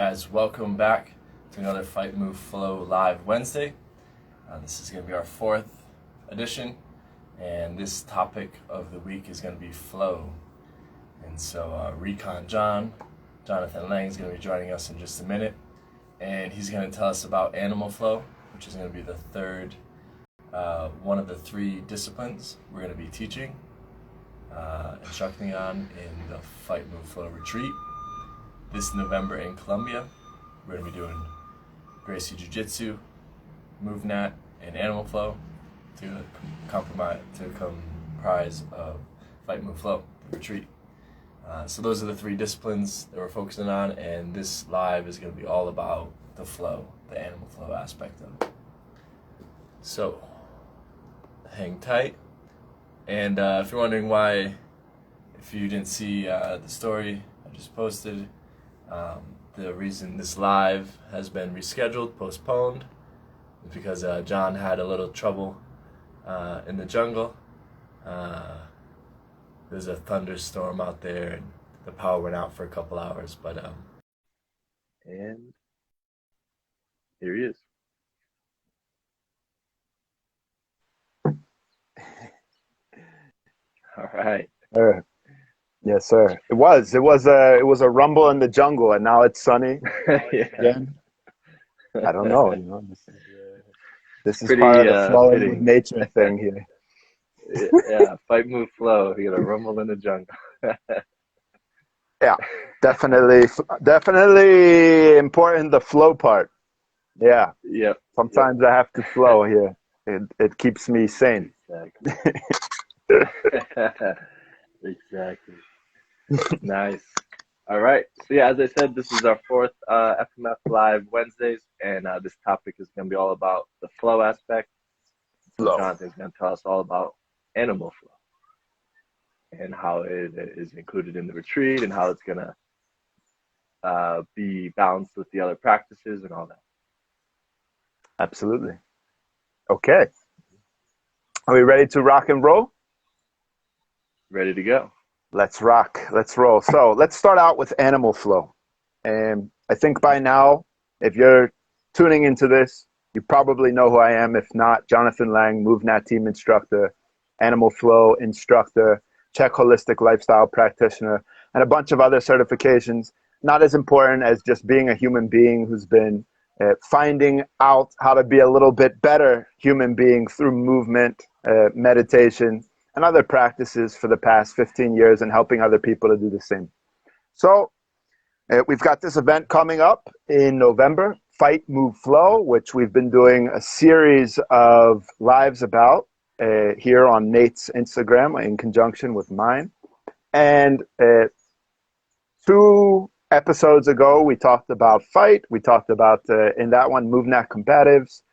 guys, welcome back to another Fight Move Flow Live Wednesday. This is going to be our 4th edition, and this topic of the week is going to be flow. And so Recon Jonathan Lang is going to be joining us in just a minute, and he's going to tell us about animal flow, which is going to be the third, one of the 3 disciplines we're going to be teaching, instructing on in the Fight Move Flow retreat. This November in Colombia, we're going to be doing Gracie Jiu Jitsu, MovNat, and animal flow to comprise of Fight Move Flow, the retreat. So those are the 3 disciplines that we're focusing on, and this live is going to be all about the flow, the animal flow aspect of it. So, hang tight. And if you're wondering why, if you didn't see the story I just posted, the reason this live has been rescheduled, postponed, is because John had a little trouble in the jungle. There's a thunderstorm out there, and the power went out for a couple hours. But and here he is. All right. Yes, sir. It was a rumble in the jungle, and now it's sunny. Yeah. Again. I don't know. This is Pretty, part of the flowing with fitting. nature thing here. Yeah, Fight Move Flow. You got a rumble in the jungle. Yeah, definitely important, the flow part. Yeah. Yep. Sometimes I have to flow here. It keeps me sane. Exactly. Nice. All right. So yeah, as I said, this is our 4th FMF Live Wednesdays, and this topic is going to be all about the flow aspect. So Jonathan's going to tell us all about animal flow and how it is included in the retreat, and how it's going to be balanced with the other practices and all that. Absolutely. Okay. Are we ready to rock and roll? Ready to go. Let's rock. Let's roll. So let's start out with animal flow. And I think by now, if you're tuning into this, you probably know who I am. If not, Jonathan Lang, MovNat team instructor, animal flow instructor, Czech holistic lifestyle practitioner, and a bunch of other certifications. Not as important as just being a human being who's been finding out how to be a little bit better human being through movement, meditation, and other practices for the past 15 years, and helping other people to do the same. So we've got this event coming up in November, Fight Move Flow, which we've been doing a series of lives about here on Nate's Instagram in conjunction with mine. And 2 episodes ago, we talked about fight. We talked about, in that one, MovNat combatives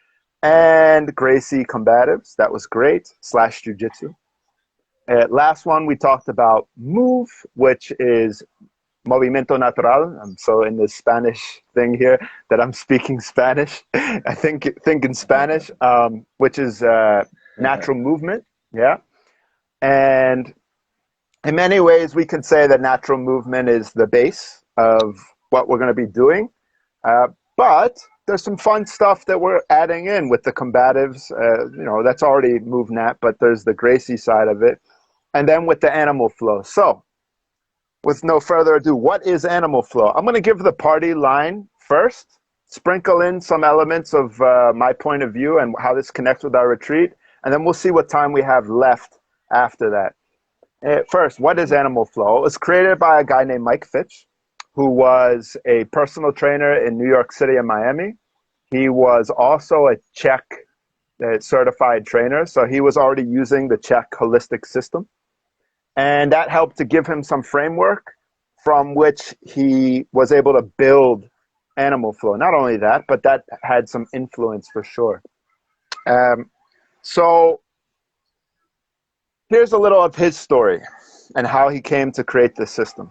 and Gracie combatives. That was great, / Jiu Jitsu. Last one, we talked about move, which is movimiento natural. I'm so in the Spanish thing here that I'm speaking Spanish. I think in Spanish, which is natural movement. Yeah. And in many ways, we can say that natural movement is the base of what we're going to be doing. But there's some fun stuff that we're adding in with the combatives. That's already MovNat, but there's the Gracie side of it. And then with the animal flow. So with no further ado, what is animal flow? I'm going to give the party line first, sprinkle in some elements of my point of view and how this connects with our retreat, and then we'll see what time we have left after that. First, what is animal flow? It was created by a guy named Mike Fitch, who was a personal trainer in New York City and Miami. He was also a Czech certified trainer, so he was already using the Czech holistic system. And that helped to give him some framework from which he was able to build animal flow. Not only that, but that had some influence for sure. So here's a little of his story and how he came to create this system,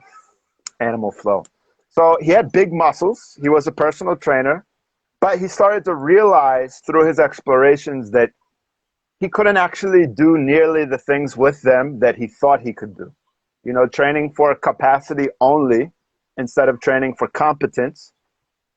animal flow. So he had big muscles. He was a personal trainer, but he started to realize through his explorations that he couldn't actually do nearly the things with them that he thought he could do. Training for capacity only instead of training for competence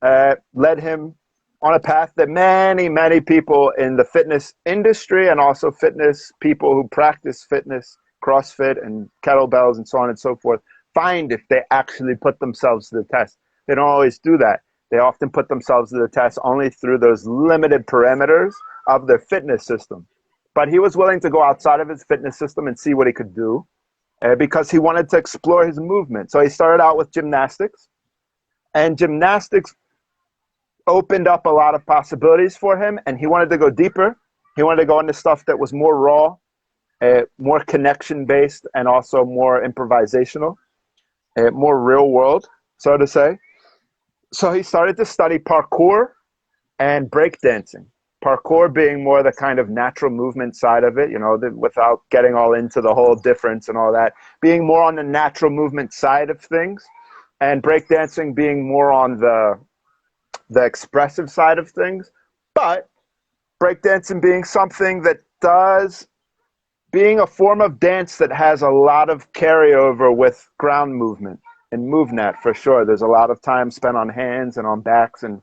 led him on a path that many, many people in the fitness industry and also fitness people who practice fitness, CrossFit and kettlebells and so on and so forth, find if they actually put themselves to the test. They don't always do that. They often put themselves to the test only through those limited parameters of their fitness system. But he was willing to go outside of his fitness system and see what he could do because he wanted to explore his movement. So he started out with gymnastics, and gymnastics opened up a lot of possibilities for him, and he wanted to go deeper. He wanted to go into stuff that was more raw, more connection-based, and also more improvisational, more real world, so to say. So he started to study parkour and breakdancing. Parkour being more the kind of natural movement side of it, without getting all into the whole difference and all that, being more on the natural movement side of things, and breakdancing being more on the expressive side of things. But breakdancing being something that being a form of dance that has a lot of carryover with ground movement and MovNat for sure. There's a lot of time spent on hands and on backs and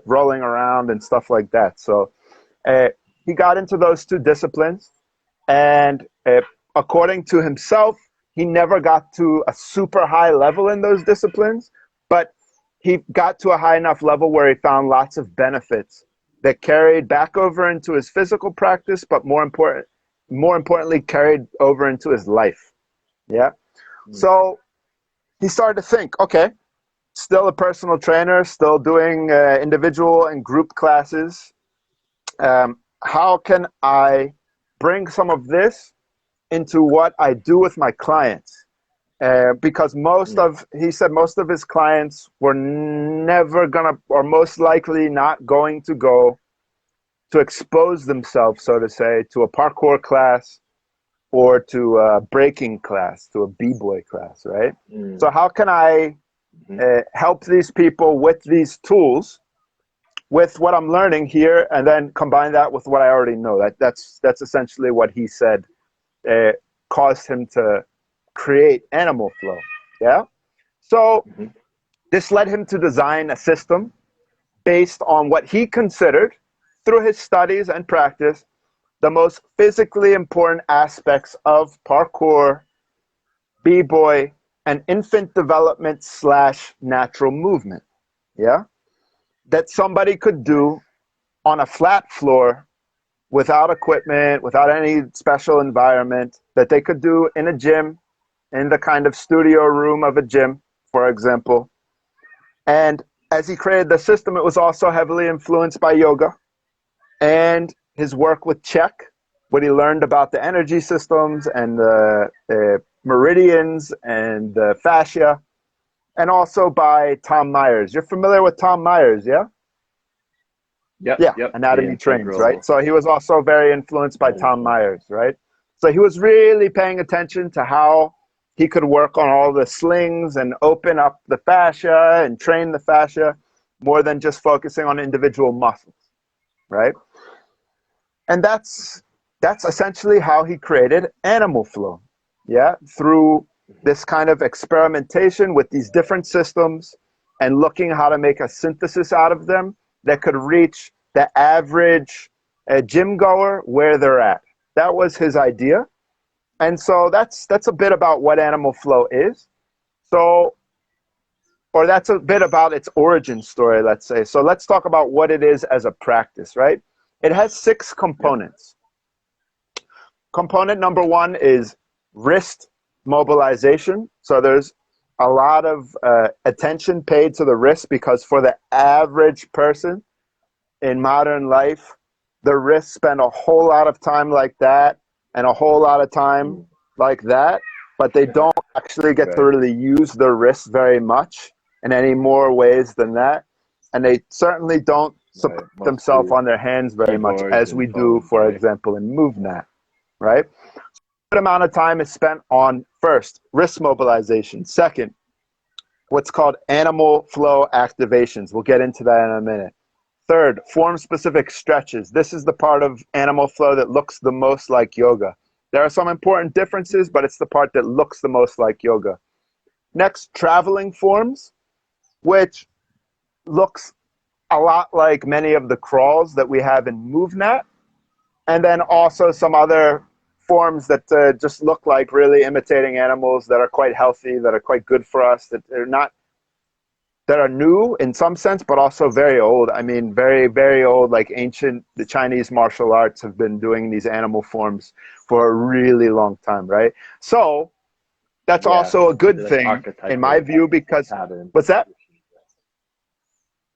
rolling around and stuff like that. So he got into those two disciplines, and according to himself, he never got to a super high level in those disciplines, but he got to a high enough level where he found lots of benefits that carried back over into his physical practice, but more importantly, carried over into his life. Yeah. So he started to think, okay, still a personal trainer, still doing individual and group classes. How can I bring some of this into what I do with my clients? Because he said most of his clients were never gonna, or most likely not going to go to expose themselves, so to say, to a parkour class or to a breaking class, to a b-boy class, right? So how can I help these people with these tools, with what I'm learning here, and then combine that with what I already know? That's essentially what he said caused him to create Animal Flow. Yeah. So this led him to design a system based on what he considered, through his studies and practice, the most physically important aspects of parkour, b-boy, and infant development / natural movement. Yeah. That somebody could do on a flat floor without equipment, without any special environment, that they could do in a gym, in the kind of studio room of a gym, for example. And as he created the system, it was also heavily influenced by yoga and his work with Czech, what he learned about the energy systems and the meridians and the fascia, and also by Tom Myers. You're familiar with Tom Myers, yeah? Yep. Anatomy Trains, right? So he was also very influenced by Tom Myers, right? So he was really paying attention to how he could work on all the slings and open up the fascia and train the fascia more than just focusing on individual muscles, right? And that's essentially how he created Animal Flow, yeah? Through this kind of experimentation with these different systems and looking how to make a synthesis out of them that could reach the average gym goer where they're at. That was his idea. And so that's a bit about what Animal Flow is. So, or that's a bit about its origin story, let's say. So let's talk about what it is as a practice, right? It has 6 components. Component number 1 is wrist mobilization. So there's a lot of attention paid to the wrist, because for the average person in modern life, the wrists spend a whole lot of time like that and a whole lot of time like that, but they don't actually get to really use their wrists very much in any more ways than that. And they certainly don't support themselves on their hands very much as we do, for example, in MovNat, right? So a good amount of time is spent on, first, wrist mobilization. Second, what's called Animal Flow activations. We'll get into that in a minute. Third, form-specific stretches. This is the part of Animal Flow that looks the most like yoga. There are some important differences, but it's the part that looks the most like yoga. Next, traveling forms, which looks a lot like many of the crawls that we have in MovNat, and then also some other forms that just look like really imitating animals that are quite healthy, that are quite good for us, that are new in some sense, but also very old. I mean, very, very old, like ancient, the Chinese martial arts have been doing these animal forms for a really long time, right? So that's also a good thing, in my view, because, what's that?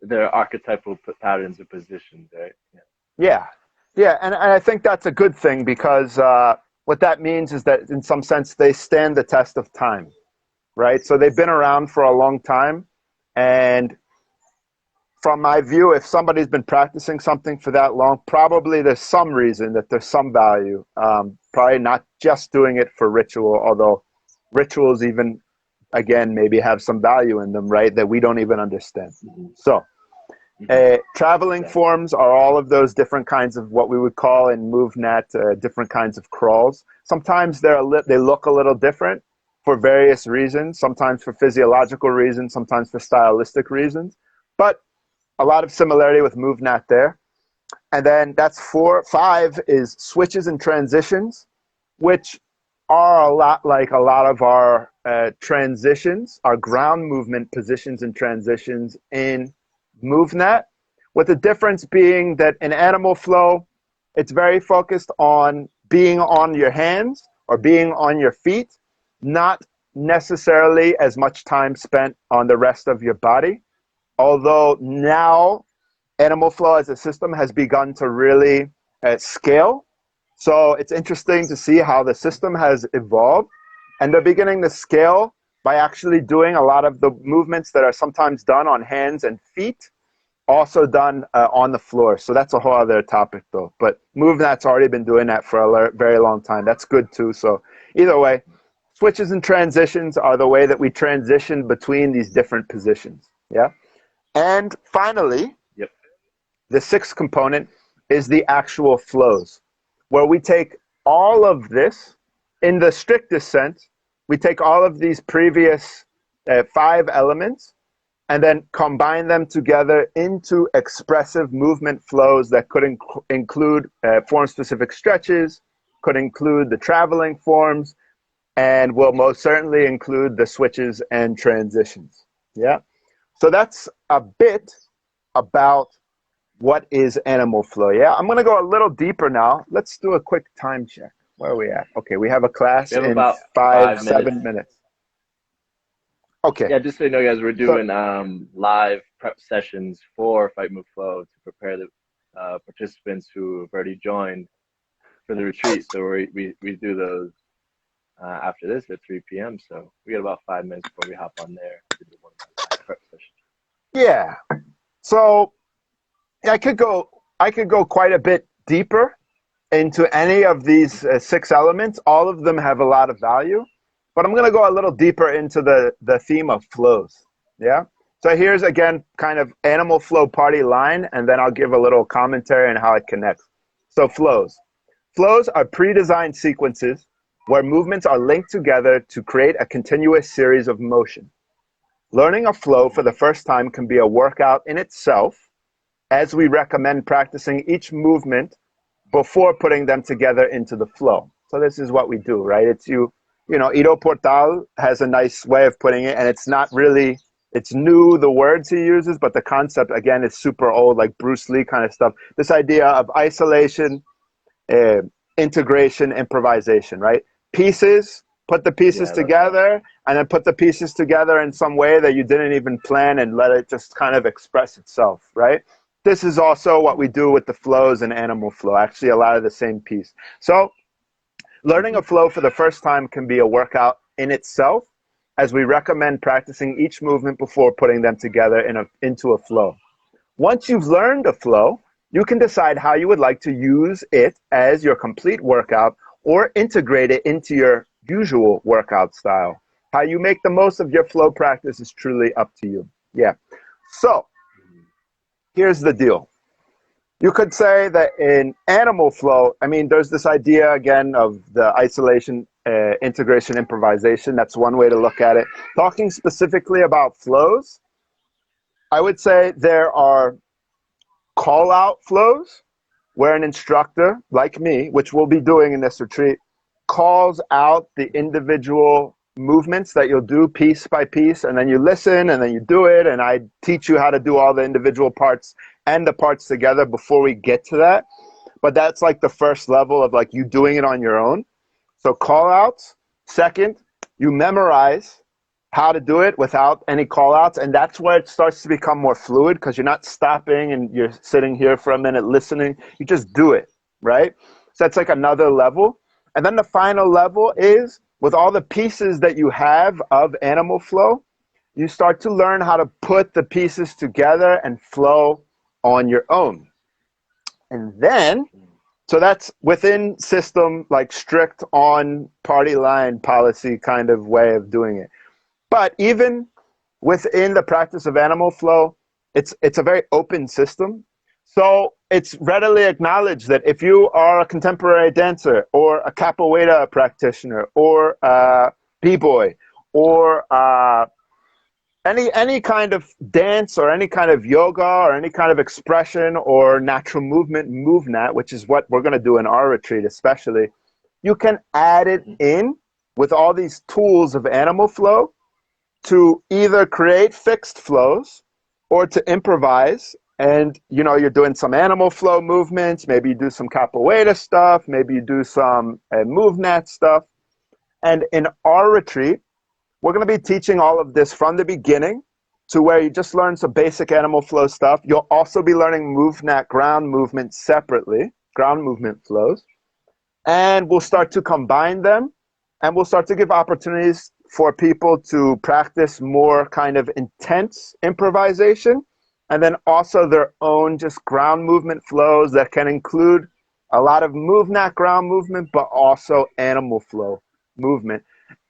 There are archetypal patterns of positions, right? Yeah, and I think that's a good thing because what that means is that in some sense they stand the test of time, right? So they've been around for a long time, and from my view, if somebody's been practicing something for that long, probably there's some reason that there's some value. Probably not just doing it for ritual, although rituals even, again, maybe have some value in them, right, that we don't even understand. So traveling forms are all of those different kinds of what we would call in MovNat different kinds of crawls. Sometimes they look a little different for various reasons, sometimes for physiological reasons, sometimes for stylistic reasons, but a lot of similarity with MovNat there. And then that's 4. 5 is switches and transitions, which are a lot like a lot of our transitions, our ground movement positions and transitions in MovNat, with the difference being that in animal flow, it's very focused on being on your hands or being on your feet, not necessarily as much time spent on the rest of your body. Although now animal flow as a system has begun to really scale. So it's interesting to see how the system has evolved. And they're beginning to scale by actually doing a lot of the movements that are sometimes done on hands and feet, also done on the floor. So that's a whole other topic though. But MovNat's already been doing that for a very long time. That's good too. So either way, switches and transitions are the way that we transition between these different positions. Yeah. And finally, the 6th component is the actual flows, where we take all of this, in the strictest sense, we take all of these previous 5 elements and then combine them together into expressive movement flows that could include form-specific stretches, could include the traveling forms, and will most certainly include the switches and transitions. Yeah. So that's a bit about what is animal flow. Yeah, I'm going to go a little deeper now. Let's do a quick time check. Where are we at? Okay, we have a class in about 7 minutes. Okay. Yeah, just so you know, guys, we're doing live prep sessions for Fight Move Flow to prepare the participants who have already joined for the retreat. So we do those after this at 3 p.m. So we got about 5 minutes before we hop on there to do one of the prep sessions. Yeah. So I could go quite a bit deeper into any of these 6 elements. All of them have a lot of value, but I'm going to go a little deeper into the theme of flows. Yeah. So here's again kind of animal flow party line, and then I'll give a little commentary on how it connects. So flows. Flows are pre-designed sequences where movements are linked together to create a continuous series of motion. Learning a flow for the first time can be a workout in itself, as we recommend practicing each movement before putting them together into the flow. So this is what we do, right? It's you know, Ido Portal has a nice way of putting it, and it's not really, it's new, the words he uses, but the concept, again, is super old, like Bruce Lee kind of stuff. This idea of isolation, integration, improvisation, right? Pieces, put the pieces together, and then put the pieces together in some way that you didn't even plan and let it just kind of express itself, right? This is also what we do with the flows and animal flow, actually a lot of the same piece. So learning a flow for the first time can be a workout in itself, as we recommend practicing each movement before putting them together into a flow. Once you've learned a flow, you can decide how you would like to use it as your complete workout or integrate it into your usual workout style. How you make the most of your flow practice is truly up to you. Yeah. So here's the deal. You could say that in animal flow, I mean, there's this idea, again, of the isolation, integration, improvisation. That's one way to look at it. Talking specifically about flows, I would say there are call out flows where an instructor like me, which we'll be doing in this retreat, calls out the individual movements that you'll do piece by piece, and then you listen and then you do it, and I teach you how to do all the individual parts and the parts together before we get to that. But that's like the first level of like you doing it on your own. So call outs. Second, you memorize how to do it without any call outs, and that's where it starts to become more fluid, because you're not stopping and you're sitting here for a minute listening. You just do it, right? So that's like another level. And then the final level is, with all the pieces that you have of animal flow, you start to learn how to put the pieces together and flow on your own. And then, so that's within system, like strict on party line policy kind of way of doing it. But even within the practice of animal flow, it's a very open system. So it's readily acknowledged that if you are a contemporary dancer or a capoeira practitioner or a b-boy or any kind of dance or any kind of yoga or any kind of expression or natural movement, MovNat, which is what we're going to do in our retreat especially, you can add it in with all these tools of animal flow to either create fixed flows or to improvise. And, you know, you're doing some animal flow movements, maybe you do some capoeira stuff, maybe you do some MovNat stuff. And in our retreat, we're going to be teaching all of this from the beginning to where you just learn some basic animal flow stuff. You'll also be learning MovNat ground movement separately, ground movement flows. And we'll start to combine them, and we'll start to give opportunities for people to practice more kind of intense improvisation, and then also their own just ground movement flows that can include a lot of MovNat ground movement, but also animal flow movement.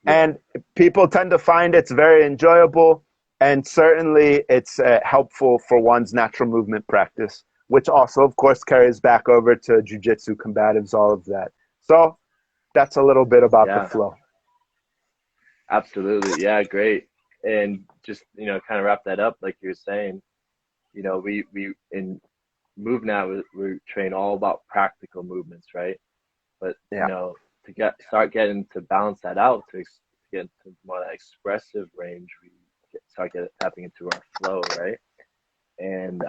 Yeah. And people tend to find it's very enjoyable, and certainly it's helpful for one's natural movement practice, which also, of course, carries back over to Jiu Jitsu, combatives, all of that. So that's a little bit about the flow. Absolutely. Yeah, great. And just, you know, kind of wrap that up, like you were saying, you know, we in MovNat, we train all about practical movements, right? But, you know, to start getting to balance that out, to get into more of that expressive range, we start tapping into our flow, right? And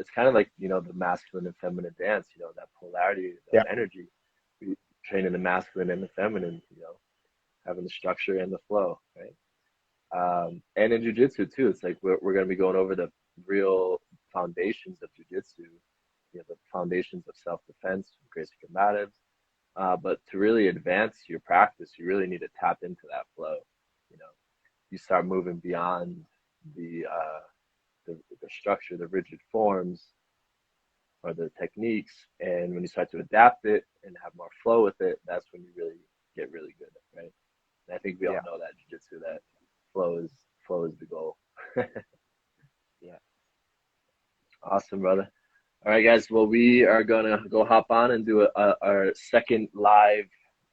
it's kind of like, you know, the masculine and feminine dance, you know, that polarity of energy. We train in the masculine and the feminine, you know, having the structure and the flow, right? And in jiu-jitsu too, it's like we're going to be going over the real foundations of jiu-jitsu, you know, the foundations of self-defense, Gracie combatives. But to really advance your practice, you really need to tap into that flow. You know, you start moving beyond the structure, the rigid forms, or the techniques, and when you start to adapt it and have more flow with it, that's when you really get really good, right? And I think we all know that jiu-jitsu, that flow is the goal. Yeah. Awesome, brother. All right, guys. Well, we are gonna go hop on and do our second live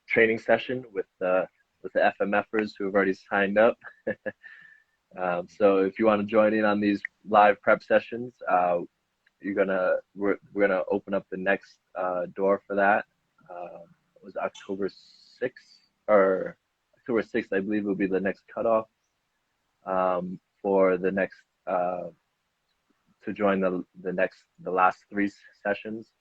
training session with the FMFers who have already signed up. So if you want to join in on these live prep sessions, we're gonna open up the next door for that. It was October 6th or October 6th, I believe, will be the next cutoff for the next to join the last 3 sessions.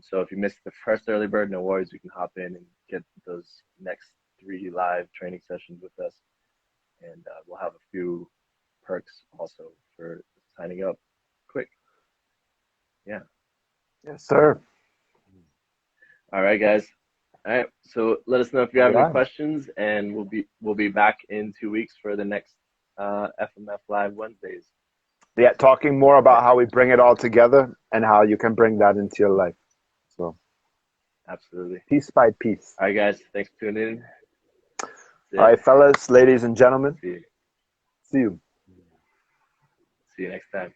So if you missed the first early bird, no worries, you can hop in and get those next 3 live training sessions with us, and we'll have a few perks also for signing up quick. Yeah. Yes, sir. All right, guys. All right. So let us know if you have any questions, and we'll be back in 2 weeks for the next FMF Live Wednesdays. Yeah, talking more about how we bring it all together and how you can bring that into your life. So, absolutely. Piece by piece. All right, guys. Thanks for tuning in. All right, fellas, ladies and gentlemen. See you. See you. See you next time.